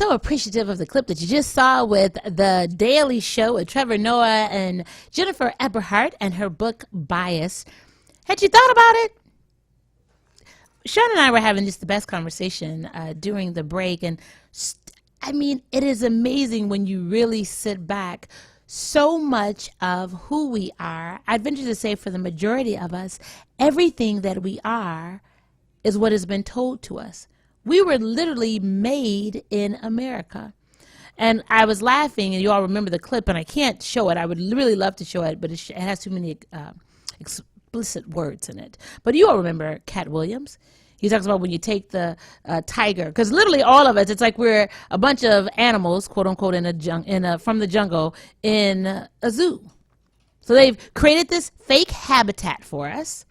so appreciative of the clip that you just saw with The Daily Show with Trevor Noah and Jennifer Eberhardt and her book Bias. Had you thought about it? Sean and I were having just the best conversation during the break. And it is amazing when you really sit back. So much of who we are, I'd venture to say for the majority of us, everything that we are is what has been told to us. We were literally made in America. And I was laughing, and you all remember the clip, and I can't show it. I would really love to show it, but it has too many explicit words in it. But you all remember Cat Williams. He talks about when you take the tiger, because literally all of us, it's like we're a bunch of animals, quote unquote, from the jungle in a zoo. So they've created this fake habitat for us.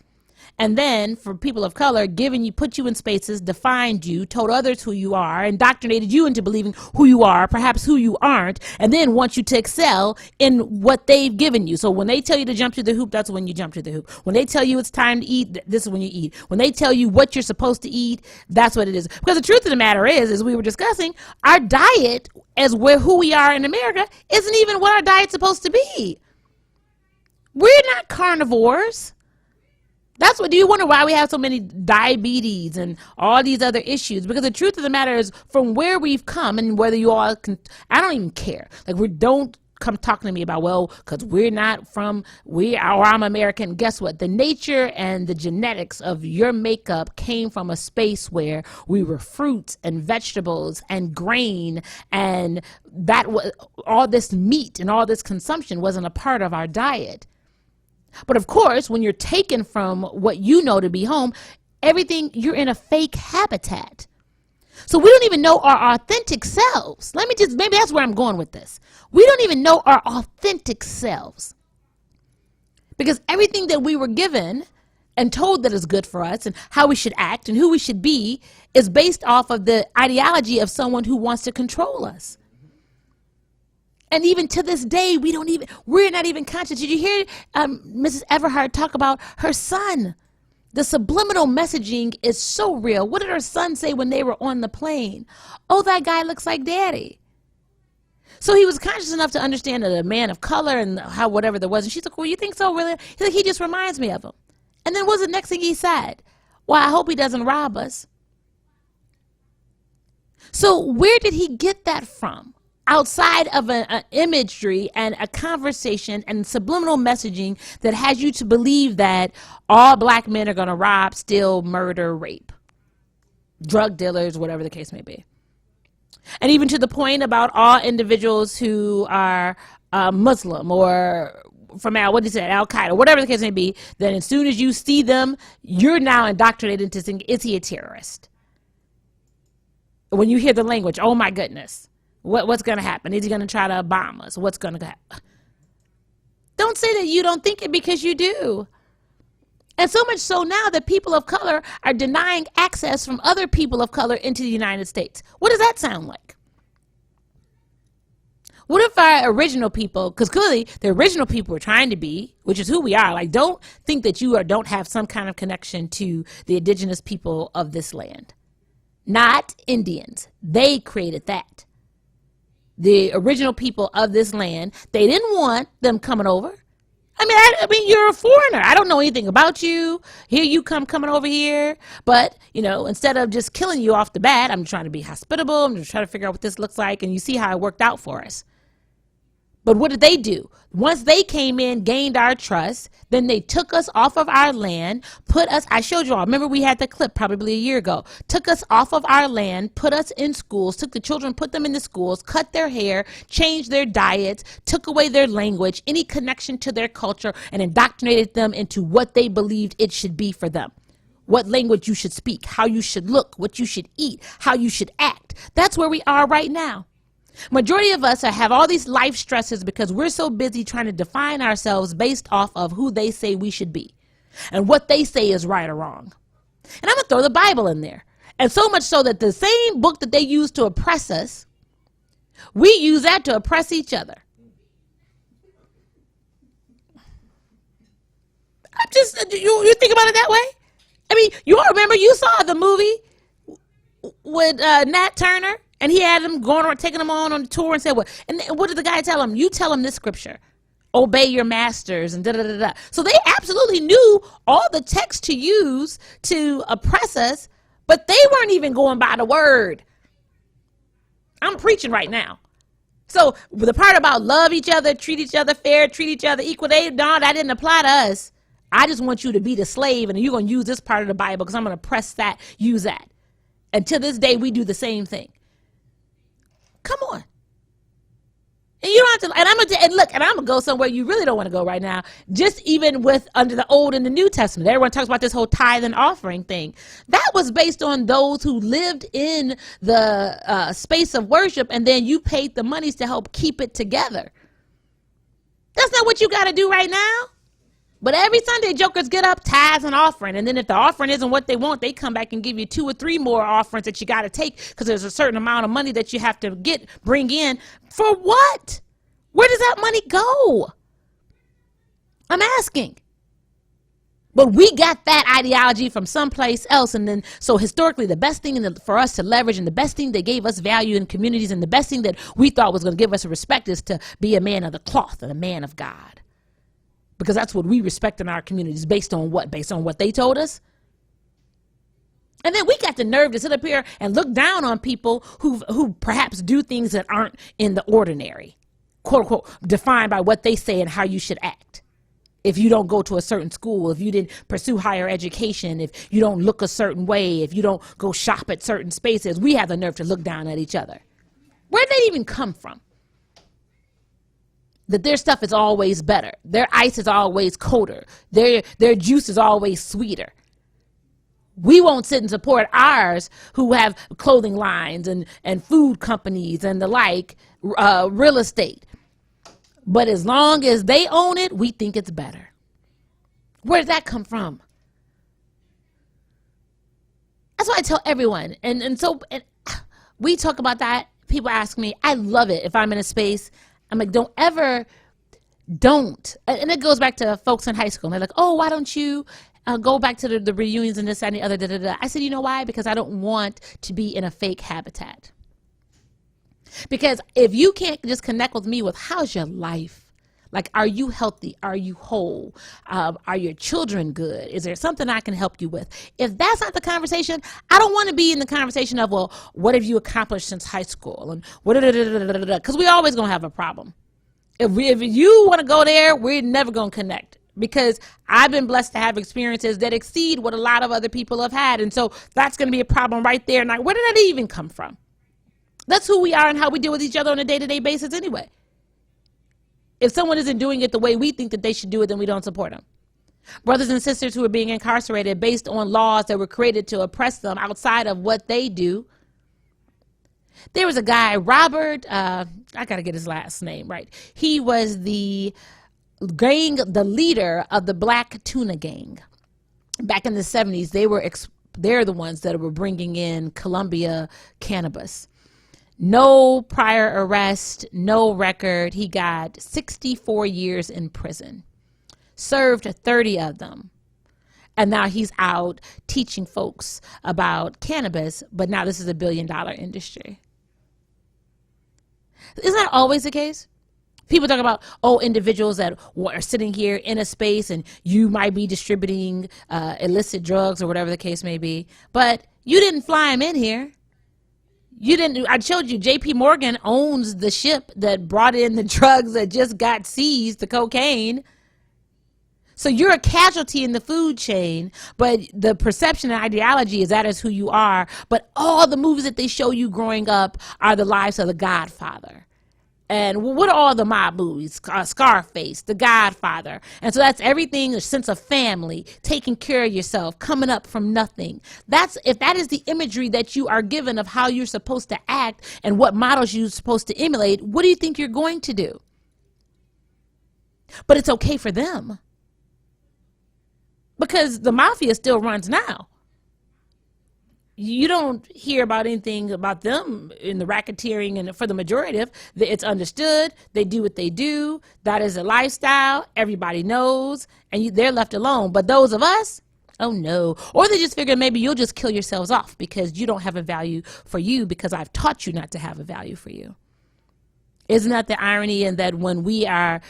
And then for people of color, put you in spaces, defined you, told others who you are, indoctrinated you into believing who you are, perhaps who you aren't, and then want you to excel in what they've given you. So when they tell you to jump to the hoop, that's when you jump to the hoop. When they tell you it's time to eat, this is when you eat. When they tell you what you're supposed to eat, that's what it is. Because the truth of the matter is, as we were discussing, our diet, who we are in America, isn't even what our diet's supposed to be. We're not carnivores. Do you wonder why we have so many diabetes and all these other issues? Because the truth of the matter is, from where we've come, and whether you all can, I don't even care. Don't come talking to me about, because I'm American. Guess what? The nature and the genetics of your makeup came from a space where we were fruits and vegetables and grain, and that was all this meat and all this consumption wasn't a part of our diet. But of course, when you're taken from what you know to be home, you're in a fake habitat. So we don't even know our authentic selves. Maybe that's where I'm going with this. We don't even know our authentic selves. Because everything that we were given and told that is good for us and how we should act and who we should be is based off of the ideology of someone who wants to control us. And even to this day, we're not even conscious. Did you hear Mrs. Everhart talk about her son? The subliminal messaging is so real. What did her son say when they were on the plane? Oh, that guy looks like daddy. So he was conscious enough to understand that a man of color and how whatever there was. And she's like, well, you think so, really? He's like, he just reminds me of him. And then what's the next thing he said? Well, I hope he doesn't rob us. So where did he get that from? Outside of an imagery and a conversation and subliminal messaging that has you to believe that all black men are going to rob, steal, murder, rape, drug dealers, whatever the case may be. And even to the point about all individuals who are Muslim or from Al-Qaeda, whatever the case may be, then as soon as you see them, you're now indoctrinated into thinking, is he a terrorist? When you hear the language, oh my goodness. What's going to happen? Is he going to try to bomb us? What's going to happen? Don't say that you don't think it, because you do. And so much so now that people of color are denying access from other people of color into the United States. What does that sound like? What if our original people, because clearly the original people were trying to be, which is who we are, don't think that you don't have some kind of connection to the indigenous people of this land. Not Indians. They created that. The original people of this land, they didn't want them coming over. I mean, you're a foreigner. I don't know anything about you. Here you coming over here. But, instead of just killing you off the bat, I'm trying to be hospitable. I'm just trying to figure out what this looks like. And you see how it worked out for us. But what did they do? Once they came in, gained our trust, then they took us off of our land, I showed you all, remember we had the clip probably a year ago, took us off of our land, put us in schools, took the children, put them in the schools, cut their hair, changed their diets, took away their language, any connection to their culture, and indoctrinated them into what they believed it should be for them. What language you should speak, how you should look, what you should eat, how you should act. That's where we are right now. Majority of us have all these life stresses because we're so busy trying to define ourselves based off of who they say we should be and what they say is right or wrong. And I'm going to throw the Bible in there. And so much so that the same book that they use to oppress us, we use that to oppress each other. You think about it that way? I mean, you all remember, you saw the movie with Nat Turner And he had them going around, taking them on the tour and said, what? And what did the guy tell him? You tell him this scripture. Obey your masters and da-da-da-da. So they absolutely knew all the text to use to oppress us, but they weren't even going by the word. I'm preaching right now. So the part about love each other, treat each other fair, treat each other equal, that didn't apply to us. I just want you to be the slave, and you're going to use this part of the Bible because I'm going to press that, use that. And to this day, we do the same thing. Come on. And you don't have to, and I'm gonna go somewhere you really don't want to go right now. Just even with under the Old and the New Testament, everyone talks about this whole tithe and offering thing. That was based on those who lived in the space of worship, and then you paid the monies to help keep it together. That's not what you got to do right now. But every Sunday, jokers get up, tithes and offering. And then if the offering isn't what they want, they come back and give you 2 or 3 more offerings that you got to take because there's a certain amount of money that you have to bring in. For what? Where does that money go? I'm asking. But we got that ideology from someplace else. And then, so historically, the best thing for us to leverage and the best thing that gave us value in communities and the best thing that we thought was going to give us a respect is to be a man of the cloth and a man of God. Because that's what we respect in our communities based on what? Based on what they told us? And then we got the nerve to sit up here and look down on people who perhaps do things that aren't in the ordinary, quote unquote, defined by what they say and how you should act. If you don't go to a certain school, if you didn't pursue higher education, if you don't look a certain way, if you don't go shop at certain spaces, we have the nerve to look down at each other. Where did they even come from? That their stuff is always better. Their ice is always colder. Their juice is always sweeter. We won't sit and support ours who have clothing lines and food companies and the like, real estate. But as long as they own it, we think it's better. Where did that come from? That's why I tell everyone. And so we talk about that. People ask me, I love it if I'm in a space. I'm like, don't. And it goes back to folks in high school. And they're like, oh, why don't you go back to the reunions and this and the other. Da, da, da. I said, you know why? Because I don't want to be in a fake habitat. Because if you can't just connect with me with how's your life? Like, are you healthy? Are you whole? Are your children good? Is there something I can help you with? If that's not the conversation, I don't want to be in the conversation of, well, what have you accomplished since high school? And what, because we always going to have a problem. If you want to go there, we're never going to connect. Because I've been blessed to have experiences that exceed what a lot of other people have had. And so that's going to be a problem right there. And like, where did that even come from? That's who we are and how we deal with each other on a day-to-day basis anyway. If someone isn't doing it the way we think that they should do it, then we don't support them. Brothers and sisters who are being incarcerated based on laws that were created to oppress them outside of what they do. There was a guy, Robert, I got to get his last name right. He was the leader of the Black Tuna Gang. Back in the 70s, they're the ones that were bringing in Colombia cannabis. No prior arrest, no record. He got 64 years in prison, served 30 of them. And now he's out teaching folks about cannabis, but now this is a $1 billion industry. Isn't that always the case? People talk about, individuals that are sitting here in a space and you might be distributing illicit drugs or whatever the case may be, but you didn't fly them in here. I showed you JP Morgan owns the ship that brought in the drugs that just got seized, the cocaine. So you're a casualty in the food chain, but the perception and ideology is that is who you are. But all the movies that they show you growing up are the lives of the Godfather. And what are all the mob movies? Scarface, The Godfather. And so that's everything, a sense of family, taking care of yourself, coming up from nothing. If that is the imagery that you are given of how you're supposed to act and what models you're supposed to emulate, what do you think you're going to do? But it's okay for them. Because the mafia still runs now. You don't hear about anything about them in the racketeering, and for the majority of it's understood. They do what they do. That is a lifestyle. Everybody knows, and they're left alone. But those of us, Oh no. Or they just figure maybe you'll just kill yourselves off because you don't have a value for you because I've taught you not to have a value for you. Isn't that the irony in that when we are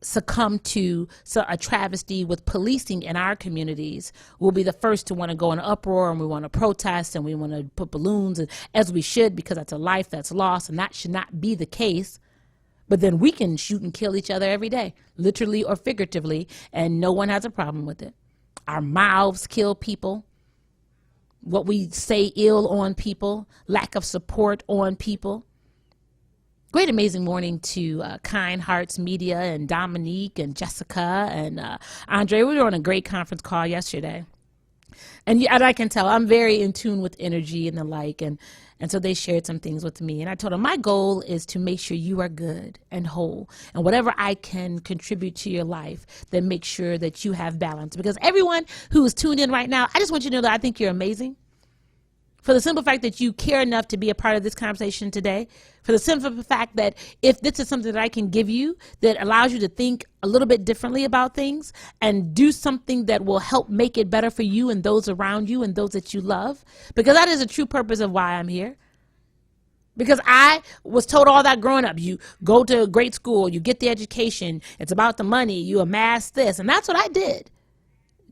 succumb to a travesty with policing in our communities, we'll be the first to want to go in uproar, and we want to protest, and we want to put balloons, and, as we should, because that's a life that's lost, and that should not be the case. But then we can shoot and kill each other every day, literally or figuratively, and no one has a problem with it. Our mouths kill people. What we say ill on people, lack of support on people. Great amazing morning to Kind Hearts Media and Dominique and Jessica and Andre. We were on a great conference call yesterday. And I can tell I'm very in tune with energy and the like. And so they shared some things with me. And I told them my goal is to make sure you are good and whole. And whatever I can contribute to your life, then make sure that you have balance. Because everyone who is tuned in right now, I just want you to know that I think you're amazing. For the simple fact that you care enough to be a part of this conversation today, for the simple fact that if this is something that I can give you that allows you to think a little bit differently about things and do something that will help make it better for you and those around you and those that you love, because that is the true purpose of why I'm here. Because I was told all that growing up, you go to a great school, you get the education, it's about the money, you amass this, and that's what I did.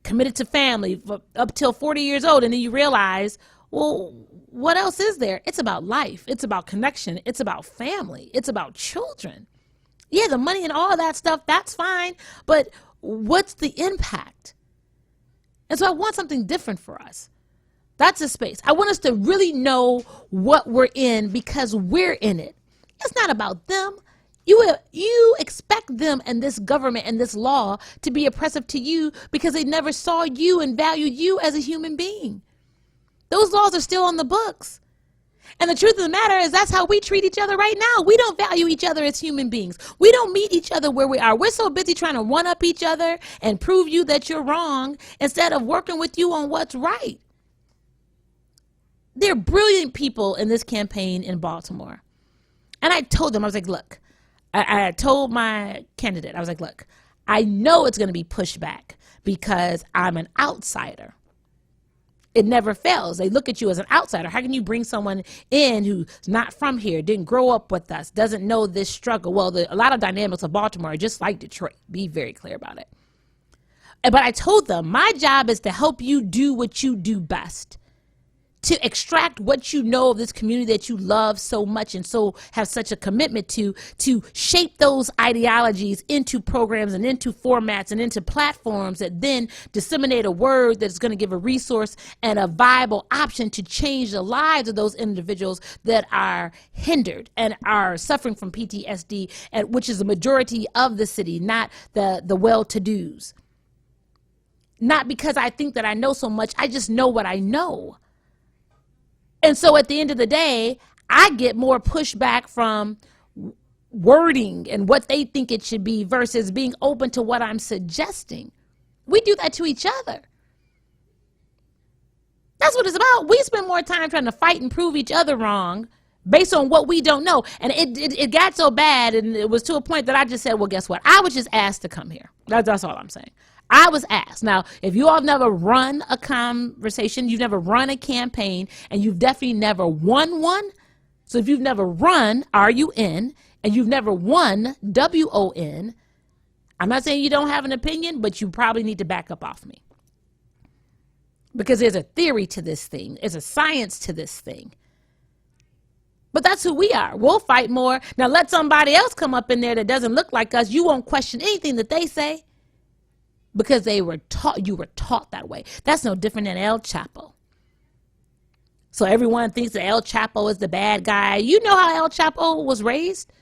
Committed to family up till 40 years old, and then you realize, well, what else is there? It's about life. It's about connection. It's about family. It's about children. Yeah, the money and all that stuff, that's fine. But what's the impact? And so I want something different for us. That's a space. I want us to really know what we're in because we're in it. It's not about them. You expect them and this government and this law to be oppressive to you because they never saw you and valued you as a human being. Those laws are still on the books. And the truth of the matter is that's how we treat each other right now. We don't value each other as human beings. We don't meet each other where we are. We're so busy trying to one-up each other and prove you that you're wrong instead of working with you on what's right. There are brilliant people in this campaign in Baltimore. And I told them, I was like, look, I told my candidate, I was like, look, I know it's going to be pushback because I'm an outsider. It never fails. They look at you as an outsider. How can you bring someone in who's not from here, didn't grow up with us, doesn't know this struggle? Well, a lot of dynamics of Baltimore are just like Detroit. Be very clear about it. But I told them my job is to help you do what you do best, to extract what you know of this community that you love so much and so have such a commitment to shape those ideologies into programs and into formats and into platforms that then disseminate a word that's going to give a resource and a viable option to change the lives of those individuals that are hindered and are suffering from PTSD, and which is the majority of the city, not the well-to-dos. Not because I think that I know so much, I just know what I know. And so at the end of the day, I get more pushback from wording and what they think it should be versus being open to what I'm suggesting. We do that to each other. That's what it's about. We spend more time trying to fight and prove each other wrong based on what we don't know. And it got so bad, and it was to a point that I just said, well, guess what? I was just asked to come here. That's all I'm saying. I was asked. Now, if you all have never run a conversation, you've never run a campaign, and you've definitely never won one. So if you've never run, R-U-N, and you've never won, W-O-N, I'm not saying you don't have an opinion, but you probably need to back up off me. Because there's a theory to this thing. There's a science to this thing. But that's who we are. We'll fight more. Now let somebody else come up in there that doesn't look like us. You won't question anything that they say. Because you were taught that way. That's no different than El Chapo. So everyone thinks that El Chapo is the bad guy. You know how El Chapo was raised?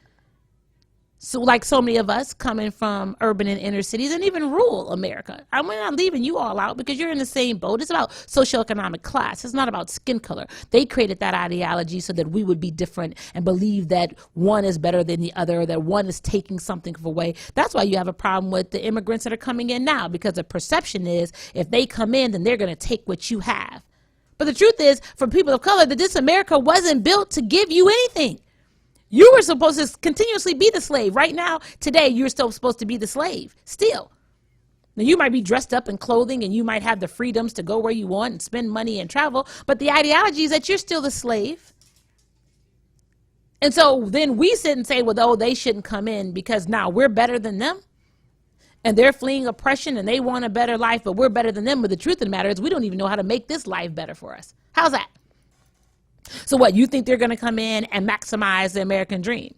So like so many of us coming from urban and inner cities and even rural America. I'm not leaving you all out because you're in the same boat. It's about socioeconomic class. It's not about skin color. They created that ideology so that we would be different and believe that one is better than the other, or that one is taking something away. That's why you have a problem with the immigrants that are coming in now, because the perception is if they come in, then they're going to take what you have. But the truth is, for people of color, that this America wasn't built to give you anything. You were supposed to continuously be the slave. Right now, today, you're still supposed to be the slave. Still. Now, you might be dressed up in clothing and you might have the freedoms to go where you want and spend money and travel, but the ideology is that you're still the slave. And so then we sit and say, well, oh, they shouldn't come in because now we're better than them. And they're fleeing oppression and they want a better life, but we're better than them. But the truth of the matter is we don't even know how to make this life better for us. How's that? So what, you think they're going to come in and maximize the American dream?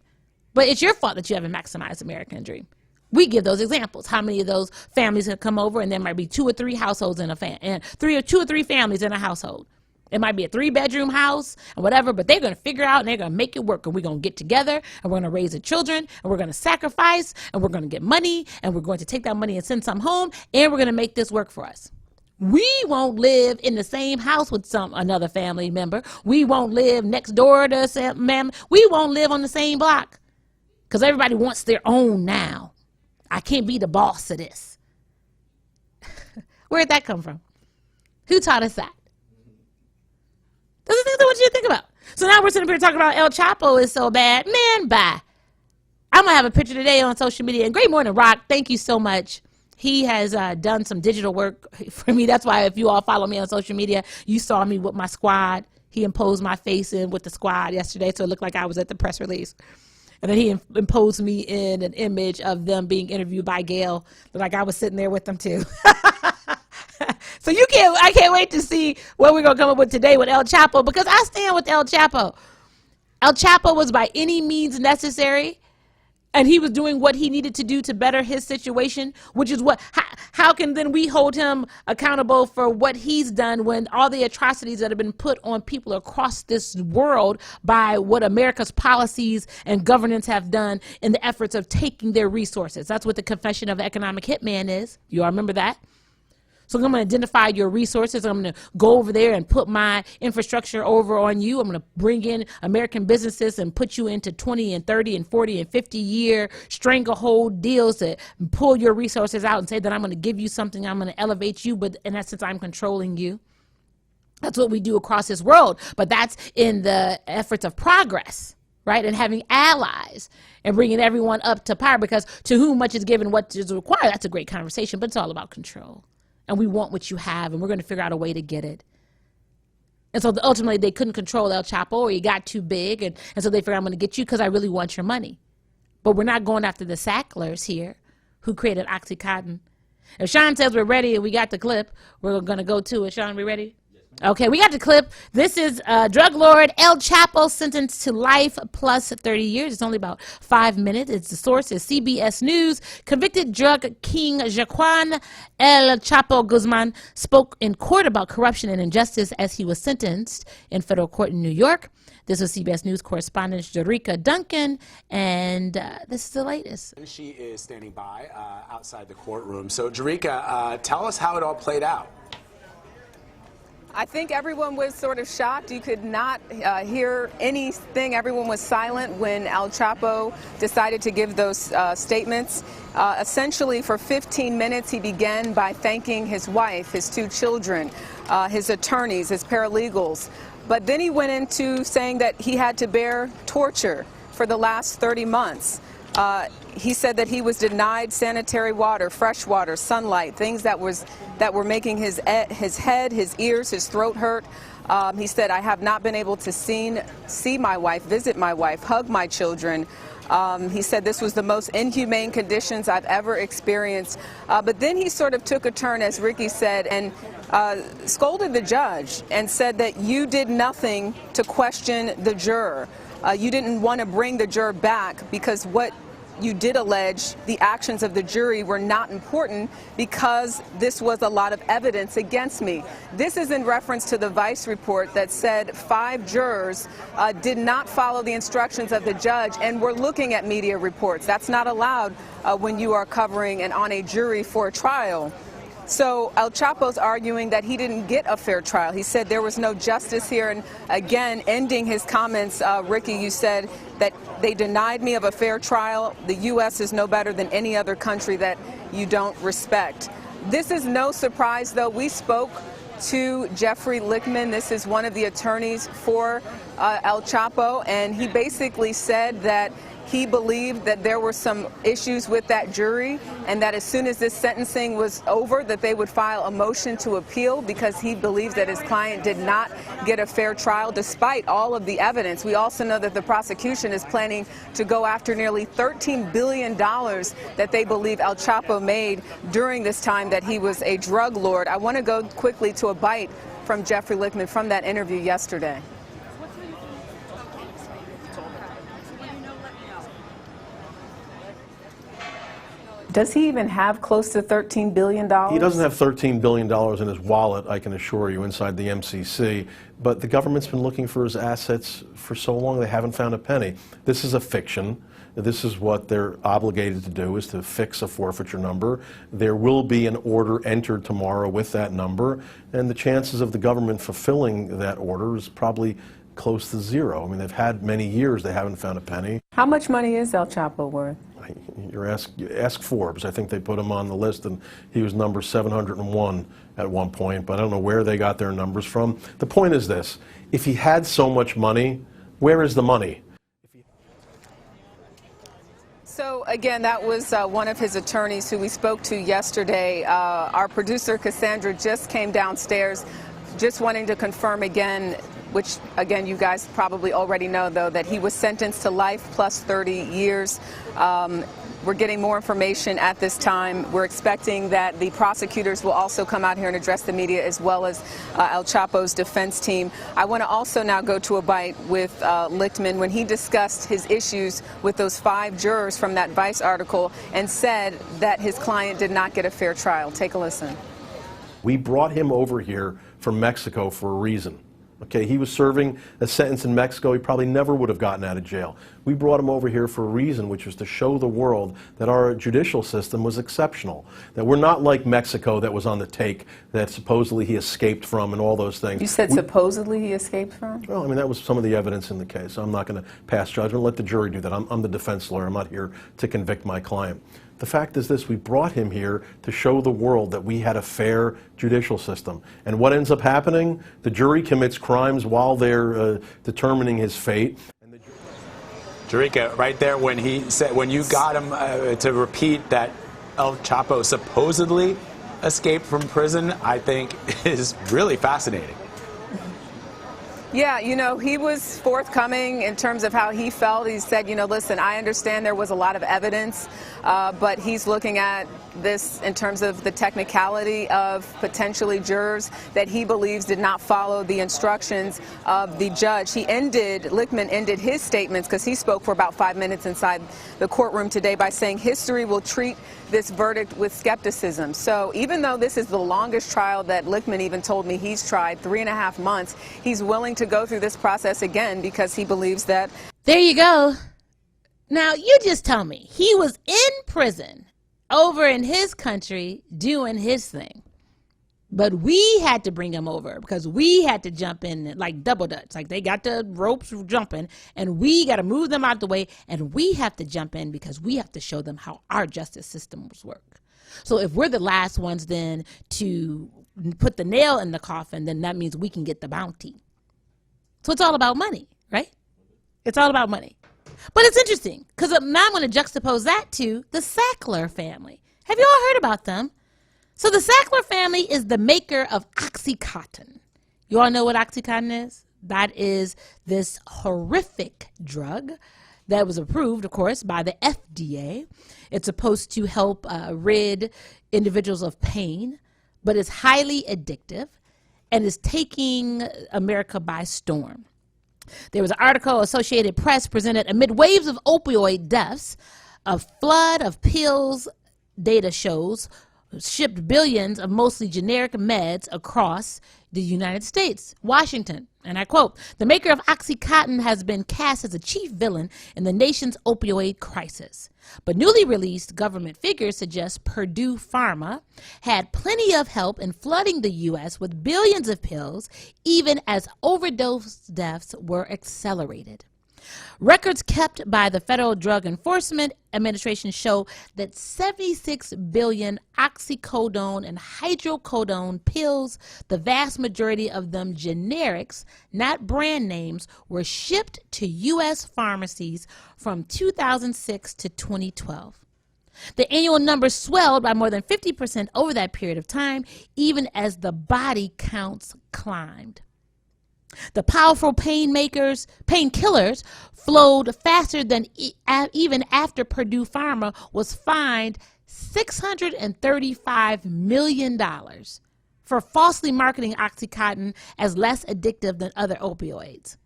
But it's your fault that you haven't maximized the American dream. We give those examples. How many of those families have come over and there might be 2 or 3 households in a and 2 or 3 families in a household. It might be a 3-bedroom house and whatever, but they're going to figure out and they're going to make it work. And we're going to get together and we're going to raise the children and we're going to sacrifice and we're going to get money and we're going to take that money and send some home and we're going to make this work for us. We won't live in the same house with another family member. We won't live next door to some we won't live on the same block because everybody wants their own now. I can't be the boss of this. Where'd that come from? Who taught us that? That's the thing I want you to think about. So now we're sitting here talking about El Chapo is so bad. Man, bye. I'm going to have a picture today on social media. And Great Morning Rock, thank you so much. He has done some digital work for me. That's why if you all follow me on social media, you saw me with my squad. He imposed my face in with the squad yesterday, so it looked like I was at the press release. And then he imposed me in an image of them being interviewed by Gail, like I was sitting there with them too. So I can't wait to see what we're going to come up with today with El Chapo, because I stand with El Chapo. El Chapo was by any means necessary, and he was doing what he needed to do to better his situation, which is how can then we hold him accountable for what he's done when all the atrocities that have been put on people across this world by what America's policies and governance have done in the efforts of taking their resources. That's what the Confession of an Economic Hitman is. You all remember that? So I'm going to identify your resources. I'm going to go over there and put my infrastructure over on you. I'm going to bring in American businesses and put you into 20 and 30 and 40 and 50-year stranglehold deals to pull your resources out and say that I'm going to give you something. I'm going to elevate you, but in essence, I'm controlling you. That's what we do across this world. But that's in the efforts of progress, right? And having allies and bringing everyone up to par, because to whom much is given, what is required. That's a great conversation, but it's all about control. And we want what you have, and we're going to figure out a way to get it. And so ultimately, they couldn't control El Chapo, or he got too big, and so they figured, I'm going to get you because I really want your money. But we're not going after the Sacklers here who created Oxycontin. If Sean says we're ready and we got the clip, we're going to go to it. Sean, we ready? Okay, we got the clip. This is drug lord El Chapo sentenced to life plus 30 years. It's only about 5 minutes. It's the source is CBS News. Convicted drug king Juan El Chapo Guzman spoke in court about corruption and injustice as he was sentenced in federal court in New York. This was CBS News correspondent Jerika Duncan, and this is the latest. She is standing by outside the courtroom. So, Jerika, tell us how it all played out. I think everyone was sort of shocked. You could not hear anything. Everyone was silent when El Chapo decided to give those statements. Essentially, for 15 minutes, he began by thanking his wife, his 2 children, his attorneys, his paralegals. But then he went into saying that he had to bear torture for the last 30 months. He said that he was denied sanitary water, fresh water, sunlight, things that were making his head, his ears, his throat hurt. He said, I have not been able to see my wife, visit my wife, hug my children. He said this was the most inhumane conditions I've ever experienced. But then he sort of took a turn, as Ricky said, and scolded the judge and said that you did nothing to question the juror. You didn't want to bring the juror back because what you did allege, the actions of the jury were not important because this was a lot of evidence against me. This is in reference to the Vice report that said 5 jurors did not follow the instructions of the judge and were looking at media reports. That's not allowed when you are covering and on a jury for a trial. So El Chapo's arguing that he didn't get a fair trial. He said there was no justice here. And again, ending his comments, Ricky, you said that they denied me of a fair trial. The U.S. is no better than any other country that you don't respect. This is no surprise, though. We spoke to Jeffrey Lichtman. This is one of the attorneys for El Chapo, and he basically said that he believed that there were some issues with that jury, and that as soon as this sentencing was over, that they would file a motion to appeal, because he believes that his client did not get a fair trial despite all of the evidence. We also know that the prosecution is planning to go after nearly $13 billion that they believe El Chapo made during this time that he was a drug lord. I want to go quickly to a bite from Jeffrey Lichtman from that interview yesterday. Does he even have close to $13 billion? He doesn't have $13 billion in his wallet, I can assure you, inside the MCC. But the government's been looking for his assets for so long they haven't found a penny. This is a fiction. This is what they're obligated to do, is to fix a forfeiture number. There will be an order entered tomorrow with that number, and the chances of the government fulfilling that order is probably close to zero. I mean, they've had many years they haven't found a penny. How much money is El Chapo worth? You ask Forbes. I think they put him on the list, and he was number 701 at one point, but I don't know where they got their numbers from. The point is this: if he had so much money, where is the money? So again, that was one of his attorneys who we spoke to yesterday. Our producer Cassandra just came downstairs, just wanting to confirm again, which again you guys probably already know, though, that he was sentenced to life plus 30 years. We're getting more information at this time. We're expecting that the prosecutors will also come out here and address the media, as well as El Chapo's defense team. I want to also now go to a bite with Lichtman when he discussed his issues with those 5 jurors from that Vice article and said that his client did not get a fair trial. Take a listen. We brought him over here from Mexico for a reason. Okay, he was serving a sentence in Mexico. He probably never would have gotten out of jail. We brought him over here for a reason, which was to show the world that our judicial system was exceptional, that we're not like Mexico that was on the take, that supposedly he escaped from and all those things. You said supposedly he escaped from? Well, I mean, that was some of the evidence in the case. I'm not going to pass judgment. Let the jury do that. I'm the defense lawyer. I'm not here to convict my client. The fact is this: we brought him here to show the world that we had a fair judicial system. And what ends up happening? The jury commits crimes while they're determining his fate. Jerika, right there when he said, when you got him to repeat that El Chapo supposedly escaped from prison, I think is really fascinating. Yeah, you know, he was forthcoming in terms of how he felt. He said, you know, listen, I understand there was a lot of evidence, but he's looking at this in terms of the technicality of potentially jurors that he believes did not follow the instructions of the judge. Lichtman ended his statements, because he spoke for about 5 minutes inside the courtroom today, by saying history will treat this verdict with skepticism. So even though this is the longest trial that Lichtman even told me he's tried, 3.5 months, he's willing to go through this process again because he believes that. There you go. Now, you just tell me he was in prison over in his country doing his thing, but we had to bring him over because we had to jump in like double dutch. Like, they got the ropes jumping and we got to move them out the way, and we have to jump in because we have to show them how our justice systems work. So if we're the last ones then to put the nail in the coffin, then that means we can get the bounty. So it's all about money, right? It's all about money. But it's interesting because now I'm going to juxtapose that to the Sackler family. Have you all heard about them? So the Sackler family is the maker of Oxycontin. You all know what Oxycontin is? That is this horrific drug that was approved, of course, by the FDA. It's supposed to help rid individuals of pain, but it's highly addictive and is taking America by storm. There was an article Associated Press presented amid waves of opioid deaths. A flood of pills, data shows, shipped billions of mostly generic meds across the United States. Washington, and I quote, "The maker of Oxycontin has been cast as a chief villain in the nation's opioid crisis." But newly released government figures suggest Purdue Pharma had plenty of help in flooding the U.S. with billions of pills, even as overdose deaths were accelerated. Records kept by the Federal Drug Enforcement Administration show that 76 billion oxycodone and hydrocodone pills, the vast majority of them generics, not brand names, were shipped to U.S. pharmacies from 2006 to 2012. The annual number swelled by more than 50% over that period of time, even as the body counts climbed. The powerful painkillers flowed faster than even after Purdue Pharma was fined $635 million for falsely marketing OxyContin as less addictive than other opioids.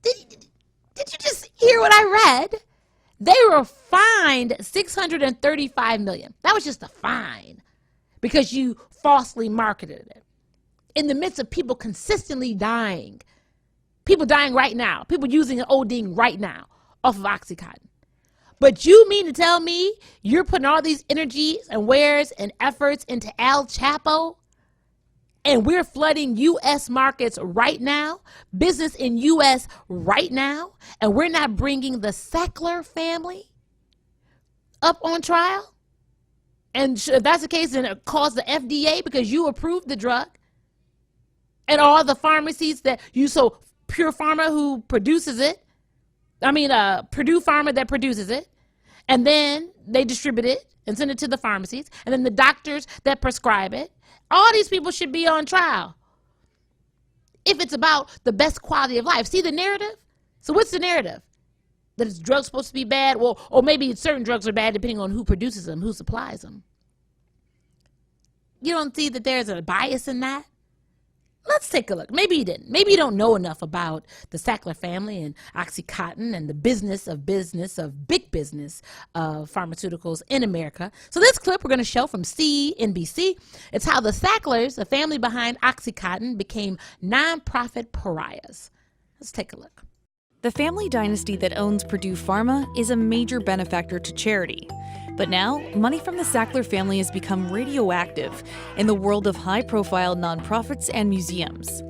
Did you just hear what I read? They were fined $635 million. That was just a fine because you falsely marketed it. In the midst of people consistently dying, people dying right now, people using and ODing right now off of OxyContin. But you mean to tell me you're putting all these energies and wares and efforts into Al Chapo, and we're flooding U.S. markets right now, business in U.S. right now, and we're not bringing the Sackler family up on trial? And if that's the case, then it calls the FDA because you approved the drug. And all the pharmacies that you, so Pure Pharma who produces it, Purdue Pharma that produces it, and then they distribute it and send it to the pharmacies, and then the doctors that prescribe it. All these people should be on trial if it's about the best quality of life. See the narrative? So what's the narrative? That it's drugs supposed to be bad? Well, or maybe certain drugs are bad depending on who produces them, who supplies them. You don't see that there's a bias in that? Let's take a look. Maybe you didn't. Maybe you don't know enough about the Sackler family and OxyContin and the business of big business of pharmaceuticals in America. So this clip we're going to show from CNBC. It's how the Sacklers, the family behind OxyContin, became nonprofit pariahs. Let's take a look. The family dynasty that owns Purdue Pharma is a major benefactor to charity. But now, money from the Sackler family has become radioactive in the world of high-profile nonprofits and museums.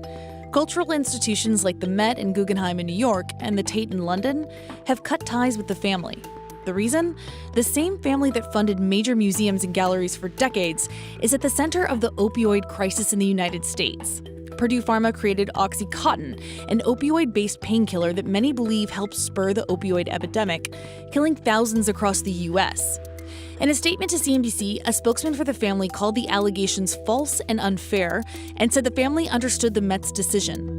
Cultural institutions like the Met and Guggenheim in New York and the Tate in London have cut ties with the family. The reason? The same family that funded major museums and galleries for decades is at the center of the opioid crisis in the United States. Purdue Pharma created OxyContin, an opioid-based painkiller that many believe helped spur the opioid epidemic, killing thousands across the U.S. In a statement to CNBC, a spokesman for the family called the allegations false and unfair and said the family understood the Met's decision.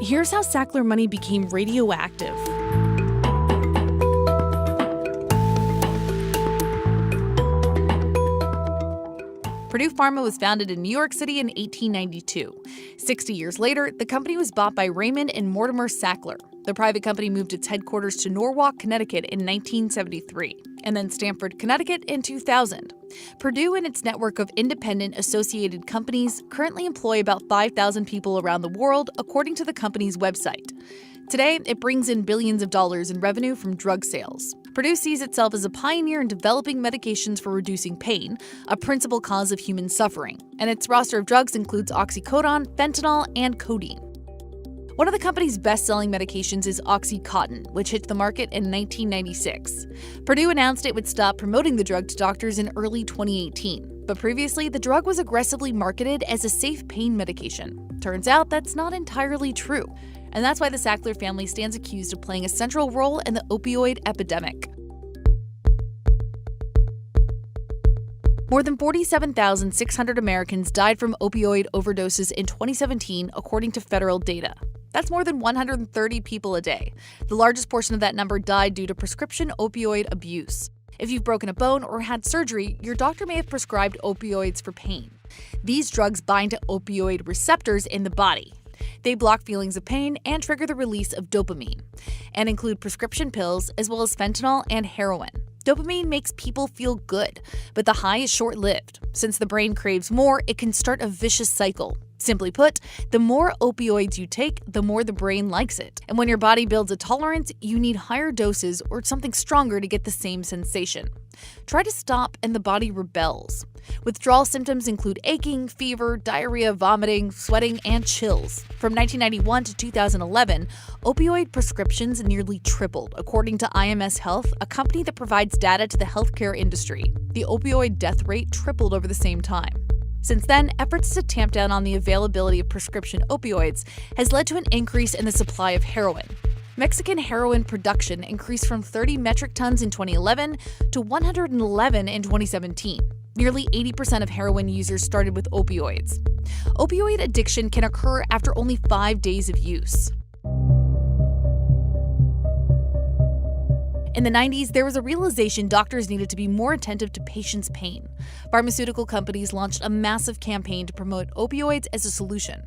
Here's how Sackler money became radioactive. Purdue Pharma was founded in New York City in 1892. 60 years later, the company was bought by Raymond and Mortimer Sackler. The private company moved its headquarters to Norwalk, Connecticut in 1973, and then Stamford, Connecticut in 2000. Purdue and its network of independent associated companies currently employ about 5,000 people around the world, according to the company's website. Today, it brings in billions of dollars in revenue from drug sales. Purdue sees itself as a pioneer in developing medications for reducing pain, a principal cause of human suffering, and its roster of drugs includes oxycodone, fentanyl, and codeine. One of the company's best-selling medications is OxyContin, which hit the market in 1996. Purdue announced it would stop promoting the drug to doctors in early 2018, but previously the drug was aggressively marketed as a safe pain medication. Turns out that's not entirely true. And that's why the Sackler family stands accused of playing a central role in the opioid epidemic. More than 47,600 Americans died from opioid overdoses in 2017, according to federal data. That's more than 130 people a day. The largest portion of that number died due to prescription opioid abuse. If you've broken a bone or had surgery, your doctor may have prescribed opioids for pain. These drugs bind to opioid receptors in the body. They block feelings of pain and trigger the release of dopamine, and include prescription pills as well as fentanyl and heroin. Dopamine makes people feel good, but the high is short-lived. Since the brain craves more, it can start a vicious cycle. Simply put, the more opioids you take, the more the brain likes it. And when your body builds a tolerance, you need higher doses or something stronger to get the same sensation. Try to stop and the body rebels. Withdrawal symptoms include aching, fever, diarrhea, vomiting, sweating, and chills. From 1991 to 2011, opioid prescriptions nearly tripled, according to IMS Health, a company that provides data to the healthcare industry. The opioid death rate tripled over the same time. Since then, efforts to tamp down on the availability of prescription opioids has led to an increase in the supply of heroin. Mexican heroin production increased from 30 metric tons in 2011 to 111 in 2017. Nearly 80% of heroin users started with opioids. Opioid addiction can occur after only 5 days of use. In the 90s, there was a realization doctors needed to be more attentive to patients' pain. Pharmaceutical companies launched a massive campaign to promote opioids as a solution.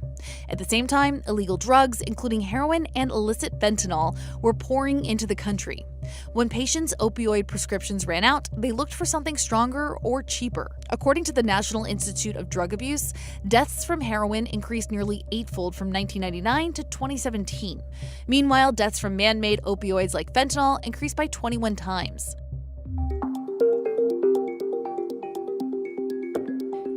At the same time, illegal drugs, including heroin and illicit fentanyl, were pouring into the country. When patients' opioid prescriptions ran out, they looked for something stronger or cheaper. According to the National Institute of Drug Abuse, deaths from heroin increased nearly eightfold from 1999 to 2017. Meanwhile, deaths from man-made opioids like fentanyl increased by 21 times.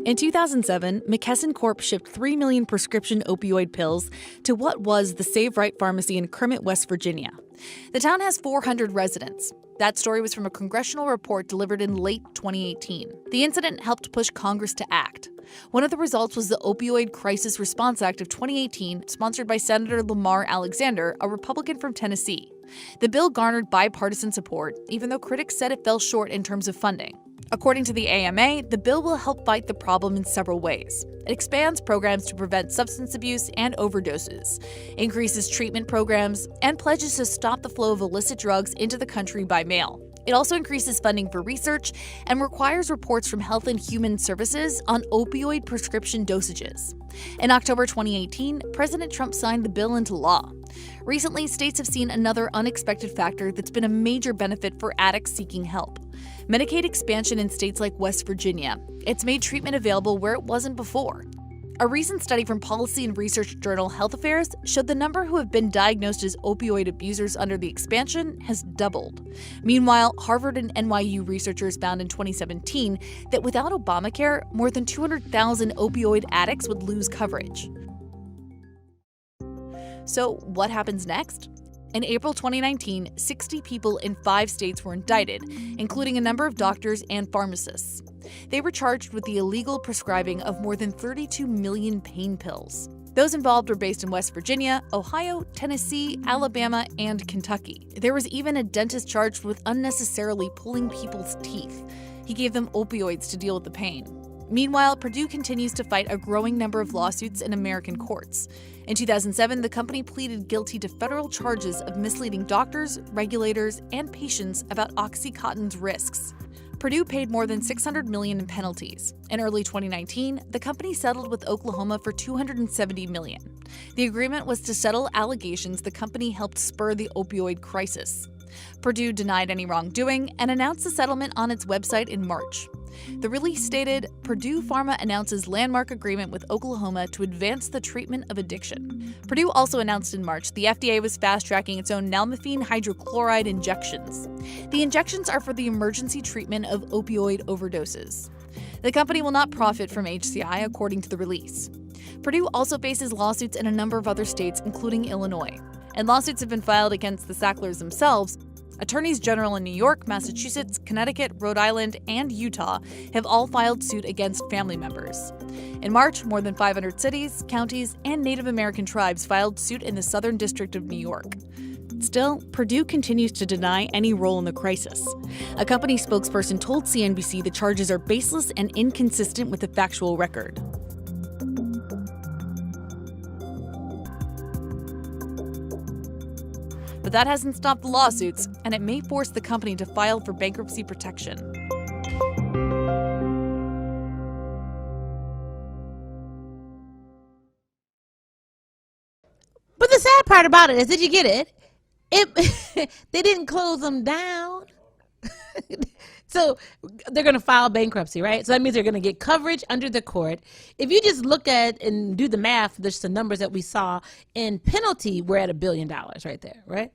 In 2007, McKesson Corp. shipped 3 million prescription opioid pills to what was the Save Right Pharmacy in Kermit, West Virginia. The town has 400 residents. That story was from a congressional report delivered in late 2018. The incident helped push Congress to act. One of the results was the Opioid Crisis Response Act of 2018, sponsored by Senator Lamar Alexander, a Republican from Tennessee. The bill garnered bipartisan support, even though critics said it fell short in terms of funding. According to the AMA, the bill will help fight the problem in several ways. It expands programs to prevent substance abuse and overdoses, increases treatment programs, and pledges to stop the flow of illicit drugs into the country by mail. It also increases funding for research and requires reports from Health and Human Services on opioid prescription dosages. In October 2018, President Trump signed the bill into law. Recently, states have seen another unexpected factor that's been a major benefit for addicts seeking help: Medicaid expansion in states like West Virginia. It's made treatment available where it wasn't before. A recent study from policy and research journal Health Affairs showed the number who have been diagnosed as opioid abusers under the expansion has doubled. Meanwhile, Harvard and NYU researchers found in 2017 that without Obamacare, more than 200,000 opioid addicts would lose coverage. So, what happens next? In April 2019, 60 people in 5 states were indicted, including a number of doctors and pharmacists. They were charged with the illegal prescribing of more than 32 million pain pills. Those involved were based in West Virginia, Ohio, Tennessee, Alabama, and Kentucky. There was even a dentist charged with unnecessarily pulling people's teeth. He gave them opioids to deal with the pain. Meanwhile, Purdue continues to fight a growing number of lawsuits in American courts. In 2007, the company pleaded guilty to federal charges of misleading doctors, regulators, and patients about OxyContin's risks. Purdue paid more than $600 million in penalties. In early 2019, the company settled with Oklahoma for $270 million. The agreement was to settle allegations the company helped spur the opioid crisis. Purdue denied any wrongdoing and announced the settlement on its website in March. The release stated, Purdue Pharma announces landmark agreement with Oklahoma to advance the treatment of addiction. Purdue also announced in March the FDA was fast-tracking its own nalmefene hydrochloride injections. The injections are for the emergency treatment of opioid overdoses. The company will not profit from HCI, according to the release. Purdue also faces lawsuits in a number of other states, including Illinois. And lawsuits have been filed against the Sacklers themselves. Attorneys general in New York, Massachusetts, Connecticut, Rhode Island, and Utah have all filed suit against family members. In March, more than 500 cities, counties, and Native American tribes filed suit in the Southern District of New York. Still, Purdue continues to deny any role in the crisis. A company spokesperson told CNBC the charges are baseless and inconsistent with the factual record. But that hasn't stopped the lawsuits, and it may force the company to file for bankruptcy protection. But the sad part about it is, did you get it? They didn't close them down. So they're going to file bankruptcy, right? So that means they're going to get coverage under the court. If you just look at and do the math, there's the numbers that we saw in penalty, we're at $1 billion right there, right?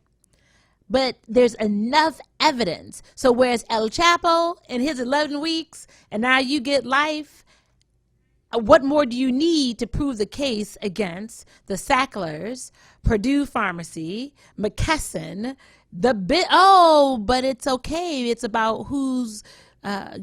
But there's enough evidence. So whereas El Chapo in his 11 weeks and now you get life, what more do you need to prove the case against the Sacklers, Purdue Pharmacy, McKesson, but it's okay. It's about who's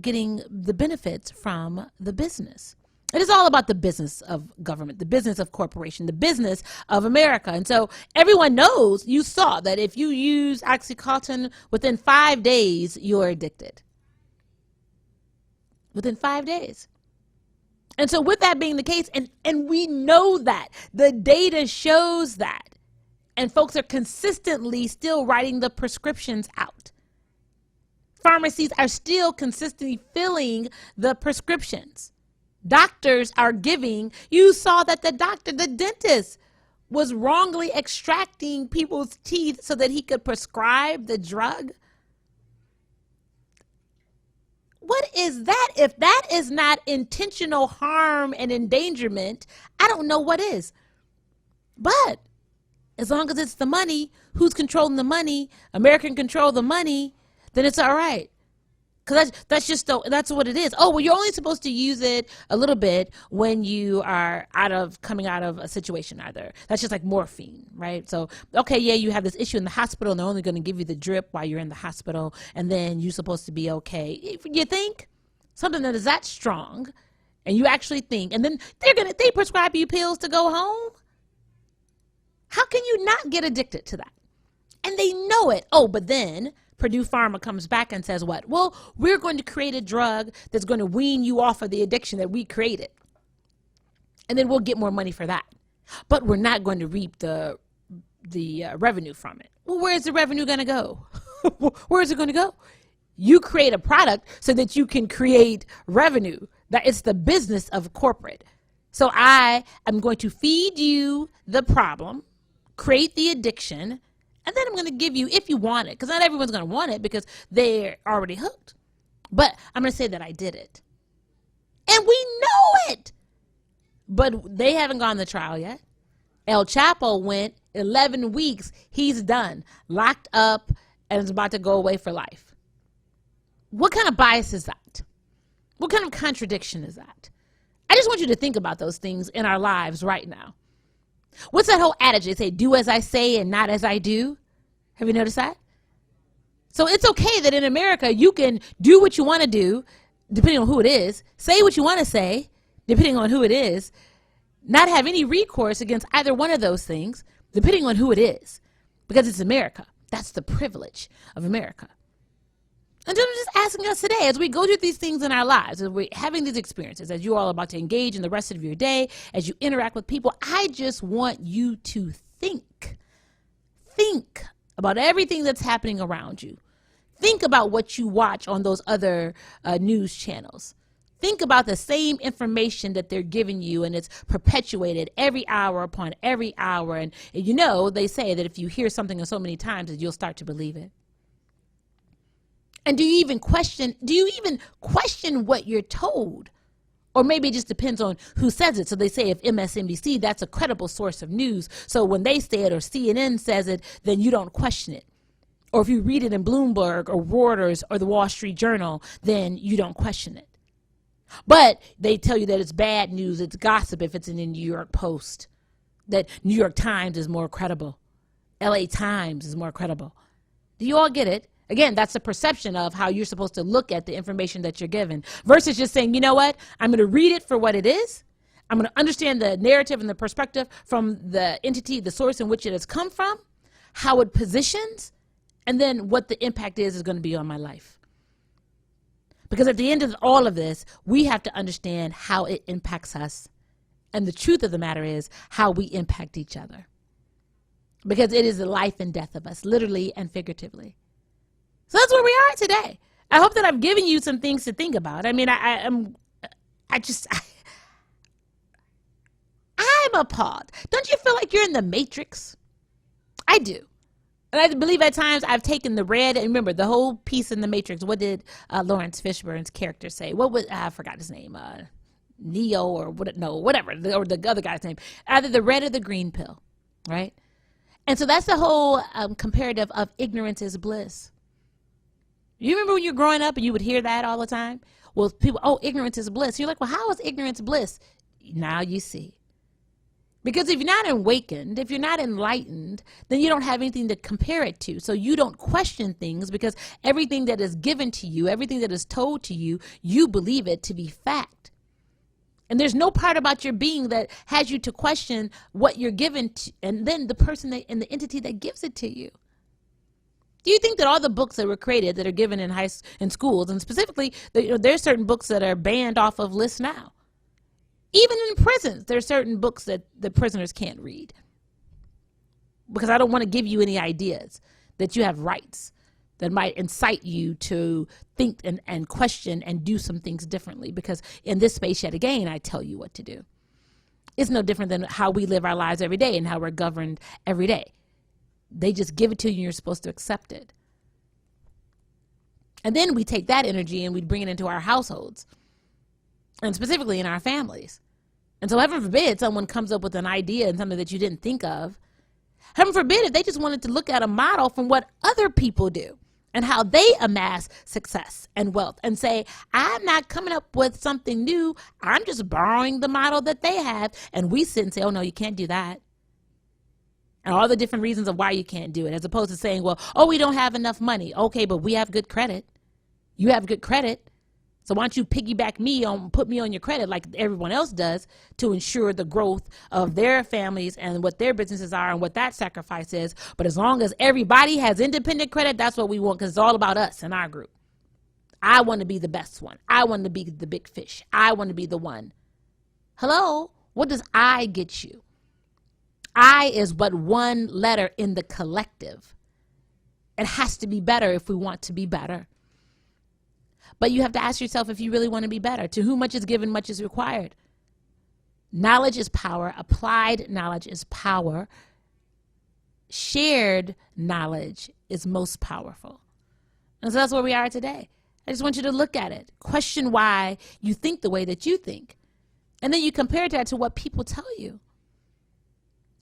getting the benefits from the business. It is all about the business of government, the business of corporation, the business of America. And so everyone knows, you saw that if you use OxyContin, within 5 days, you're addicted. Within 5 days. And so with that being the case, and we know that, the data shows that, and folks are consistently still writing the prescriptions out. Pharmacies are still consistently filling the prescriptions. Doctors are giving. You saw that the dentist was wrongly extracting people's teeth so that he could prescribe the drug. What is that? If that is not intentional harm and endangerment, I don't know what is. But as long as it's the money, who's controlling the money, America can control the money, then it's all right. Because that's what it is. Oh, well, you're only supposed to use it a little bit when you are coming out of a situation either. That's just like morphine, right? So, okay, yeah, you have this issue in the hospital and they're only going to give you the drip while you're in the hospital and then you're supposed to be okay. If you think something that is that strong and you actually think, and then they prescribe you pills to go home. How can you not get addicted to that? And they know it. Oh, but then Purdue Pharma comes back and says what? Well, we're going to create a drug that's going to wean you off of the addiction that we created. And then we'll get more money for that. But we're not going to reap the revenue from it. Well, where's the revenue going to go? Where is it going to go? You create a product so that you can create revenue. That it's the business of corporate. So I am going to feed you the problem, create the addiction, and then I'm going to give you, if you want it, because not everyone's going to want it because they're already hooked. But I'm going to say that I did it. And we know it. But they haven't gone to trial yet. El Chapo went 11 weeks. He's done, locked up, and is about to go away for life. What kind of bias is that? What kind of contradiction is that? I just want you to think about those things in our lives right now. What's that whole adage? They say, do as I say and not as I do. Have you noticed that? So it's okay that in America, you can do what you want to do, depending on who it is, say what you want to say, depending on who it is, not have any recourse against either one of those things, depending on who it is, because it's America. That's the privilege of America. And I'm just asking us today, as we go through these things in our lives, as we're having these experiences, as you're all about to engage in the rest of your day, as you interact with people, I just want you to think. Think about everything that's happening around you. Think about what you watch on those other news channels. Think about the same information that they're giving you, and it's perpetuated every hour upon every hour. And you know, they say that if you hear something so many times, that you'll start to believe it. And do you even question what you're told? Or maybe it just depends on who says it. So they say if MSNBC, that's a credible source of news. So when they say it or CNN says it, then you don't question it. Or if you read it in Bloomberg or Reuters or the Wall Street Journal, then you don't question it. But they tell you that it's bad news, it's gossip if it's in the New York Post. That New York Times is more credible. LA Times is more credible. Do you all get it? Again, that's the perception of how you're supposed to look at the information that you're given versus just saying, you know what, I'm going to read it for what it is. I'm going to understand the narrative and the perspective from the entity, the source in which it has come from, how it positions, and then what the impact is going to be on my life. Because at the end of all of this, we have to understand how it impacts us. And the truth of the matter is how we impact each other. Because it is the life and death of us, literally and figuratively. So that's where we are today. I hope that I've given you some things to think about. I mean, I'm appalled. Don't you feel like you're in the Matrix? I do. And I believe at times I've taken the red, and remember the whole piece in the Matrix. What did Lawrence Fishburne's character say? What was, I forgot his name, Neo or what? No, whatever, or the other guy's name. Either the red or the green pill, right? And so that's the whole comparative of ignorance is bliss. You remember when you were growing up and you would hear that all the time? Well, people, oh, ignorance is bliss. You're like, well, how is ignorance bliss? Now you see. Because if you're not awakened, if you're not enlightened, then you don't have anything to compare it to. So you don't question things because everything that is given to you, everything that is told to you, you believe it to be fact. And there's no part about your being that has you to question what you're given to, and then the person that, and the entity that gives it to you. Do you think that all the books that were created that are given in schools, and specifically, there's certain books that are banned off of lists now? Even in prisons, there are certain books that the prisoners can't read. Because I don't want to give you any ideas that you have rights that might incite you to think and question and do some things differently. Because in this space, yet again, I tell you what to do. It's no different than how we live our lives every day and how we're governed every day. They just give it to you and you're supposed to accept it. And then we take that energy and we bring it into our households. And specifically in our families. And so heaven forbid someone comes up with an idea and something that you didn't think of. Heaven forbid if they just wanted to look at a model from what other people do and how they amass success and wealth and say, I'm not coming up with something new. I'm just borrowing the model that they have. And we sit and say, oh, no, you can't do that. And all the different reasons of why you can't do it, as opposed to saying, well, oh, we don't have enough money. Okay, but we have good credit. You have good credit. So why don't you piggyback me on, put me on your credit like everyone else does to ensure the growth of their families and what their businesses are and what that sacrifice is. But as long as everybody has independent credit, that's what we want because it's all about us and our group. I want to be the best one. I want to be the big fish. I want to be the one. Hello? What does I get you? I is but one letter in the collective. It has to be better if we want to be better. But you have to ask yourself if you really want to be better. To whom much is given, much is required. Knowledge is power. Applied knowledge is power. Shared knowledge is most powerful. And so that's where we are today. I just want you to look at it. Question why you think the way that you think. And then you compare that to what people tell you.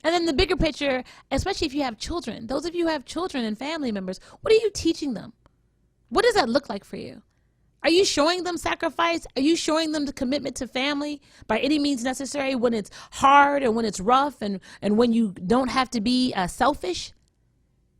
And then the bigger picture, especially if you have children, those of you who have children and family members, what are you teaching them? What does that look like for you? Are you showing them sacrifice? Are you showing them the commitment to family by any means necessary when it's hard and when it's rough and when you don't have to be selfish?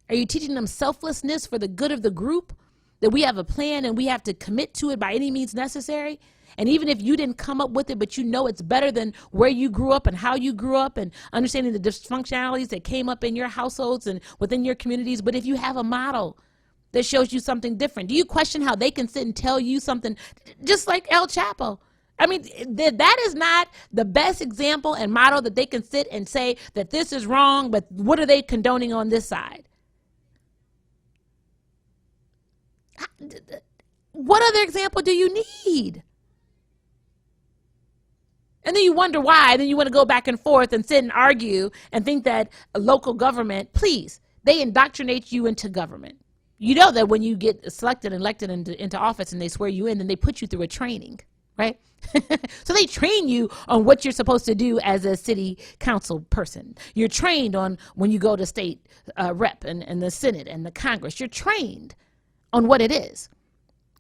Are you teaching them selflessness for the good of the group? That we have a plan and we have to commit to it by any means necessary? And even if you didn't come up with it, but you know it's better than where you grew up and how you grew up and understanding the dysfunctionalities that came up in your households and within your communities. But if you have a model that shows you something different, do you question how they can sit and tell you something just like El Chapo? I mean, that is not the best example and model that they can sit and say that this is wrong, but what are they condoning on this side? What other example do you need? And then you wonder why. Then you want to go back and forth and sit and argue and think that a local government, please, they indoctrinate you into government. You know that when you get selected and elected into office and they swear you in, then they put you through a training, right? So they train you on what you're supposed to do as a city council person. You're trained on when you go to state rep and the Senate and the Congress. You're trained on what it is.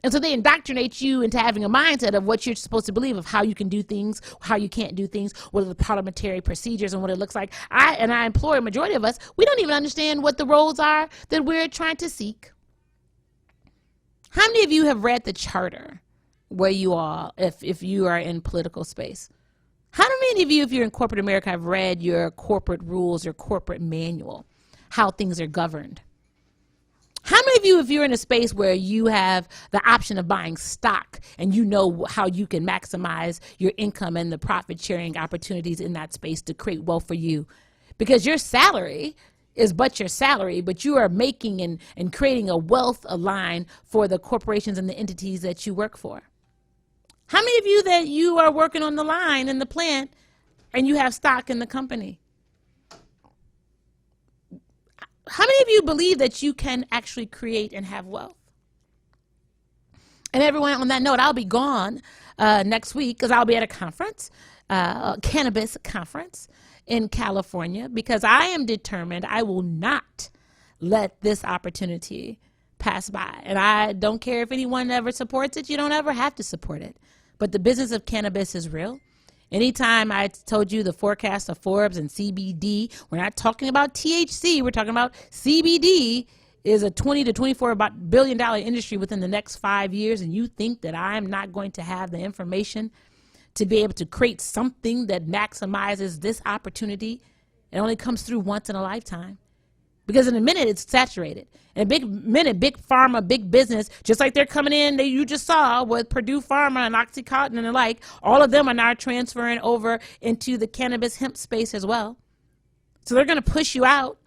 And so they indoctrinate you into having a mindset of what you're supposed to believe, of how you can do things, how you can't do things, what are the parliamentary procedures and what it looks like. I implore a majority of us, we don't even understand what the roles are that we're trying to seek. How many of you have read the charter where you are, if you are in political space? How many of you, if you're in corporate America, have read your corporate rules, your corporate manual, how things are governed? How many of you, if you're in a space where you have the option of buying stock and you know how you can maximize your income and the profit sharing opportunities in that space to create wealth for you? Because your salary is but your salary, but you are making and creating a wealth line for the corporations and the entities that you work for. How many of you that you are working on the line in the plant and you have stock in the company? How many of you believe that you can actually create and have wealth? And everyone, on that note, I'll be gone next week because I'll be at a conference, a cannabis conference in California, because I am determined I will not let this opportunity pass by. And I don't care if anyone ever supports it. You don't ever have to support it. But the business of cannabis is real. Anytime I told you the forecast of Forbes and CBD, we're not talking about THC, we're talking about CBD is a $20 to $24 billion industry within the next 5 years, and you think that I'm not going to have the information to be able to create something that maximizes this opportunity? It only comes through once in a lifetime. Because in a minute, it's saturated. In a big pharma, big business, just like they're coming in, that you just saw with Purdue Pharma and OxyContin and the like, all of them are now transferring over into the cannabis hemp space as well. So they're going to push you out.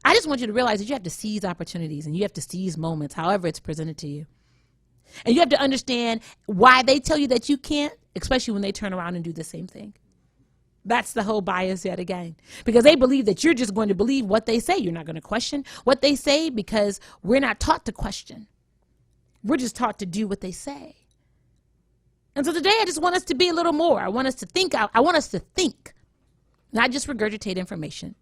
I just want you to realize that you have to seize opportunities and you have to seize moments, however it's presented to you. And you have to understand why they tell you that you can't, especially when they turn around and do the same thing. That's the whole bias yet again, because they believe that you're just going to believe what they say. You're not going to question what they say because we're not taught to question. We're just taught to do what they say. And so today I just want us to be a little more. I want us to think out. I want us to think, not just regurgitate information.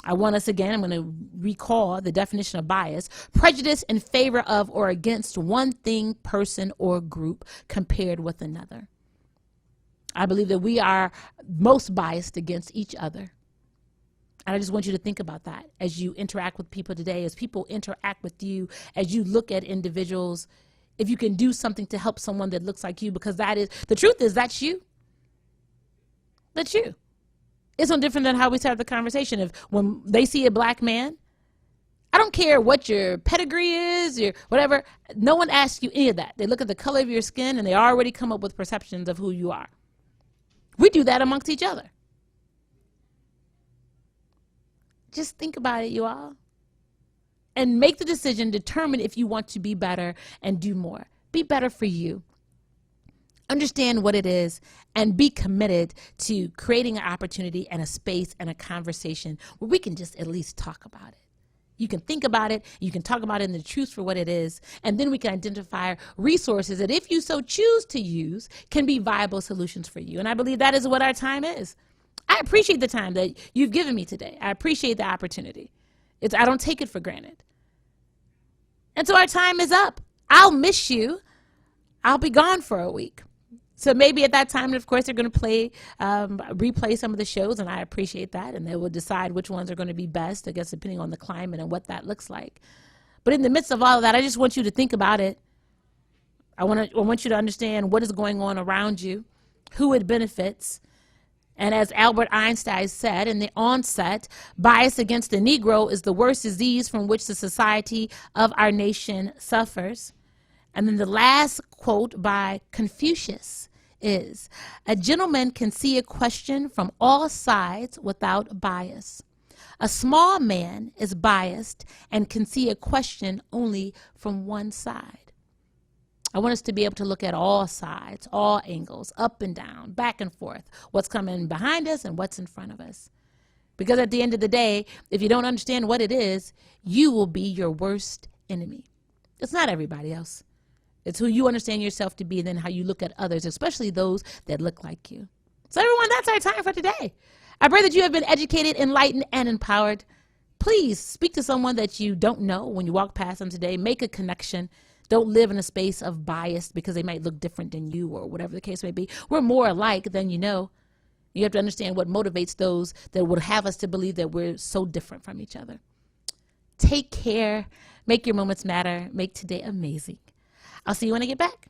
I want us, again, I'm going to recall the definition of bias: prejudice in favor of or against one thing, person, or group compared with another. I believe that we are most biased against each other. And I just want you to think about that as you interact with people today, as people interact with you, as you look at individuals, if you can do something to help someone that looks like you, because that is, the truth is, that's you. That's you. It's no different than how we started the conversation. If when they see a black man, I don't care what your pedigree is or whatever, no one asks you any of that. They look at the color of your skin and they already come up with perceptions of who you are. We do that amongst each other. Just think about it, you all. And make the decision, determine if you want to be better and do more. Be better for you. Understand what it is and be committed to creating an opportunity and a space and a conversation where we can just at least talk about it. You can think about it, you can talk about it in the truth for what it is, and then we can identify resources that, if you so choose to use, can be viable solutions for you. And I believe that is what our time is. I appreciate the time that you've given me today. I appreciate the opportunity. I don't take it for granted. And so our time is up. I'll miss you. I'll be gone for a week. So maybe at that time, of course, they're going to replay some of the shows, and I appreciate that. And they will decide which ones are going to be best, I guess, depending on the climate and what that looks like. But in the midst of all of that, I just want you to think about it. I want you to understand what is going on around you, who it benefits. And as Albert Einstein said in the onset, bias against the Negro is the worst disease from which the society of our nation suffers. And then the last quote by Confucius is, "A gentleman can see a question from all sides without bias. A small man is biased and can see a question only from one side." I want us to be able to look at all sides, all angles, up and down, back and forth, what's coming behind us and what's in front of us. Because at the end of the day, if you don't understand what it is, you will be your worst enemy. It's not everybody else. It's who you understand yourself to be, and then how you look at others, especially those that look like you. So everyone, that's our time for today. I pray that you have been educated, enlightened, and empowered. Please speak to someone that you don't know when you walk past them today. Make a connection. Don't live in a space of bias because they might look different than you or whatever the case may be. We're more alike than you know. You have to understand what motivates those that would have us to believe that we're so different from each other. Take care. Make your moments matter. Make today amazing. I'll see you when I get back.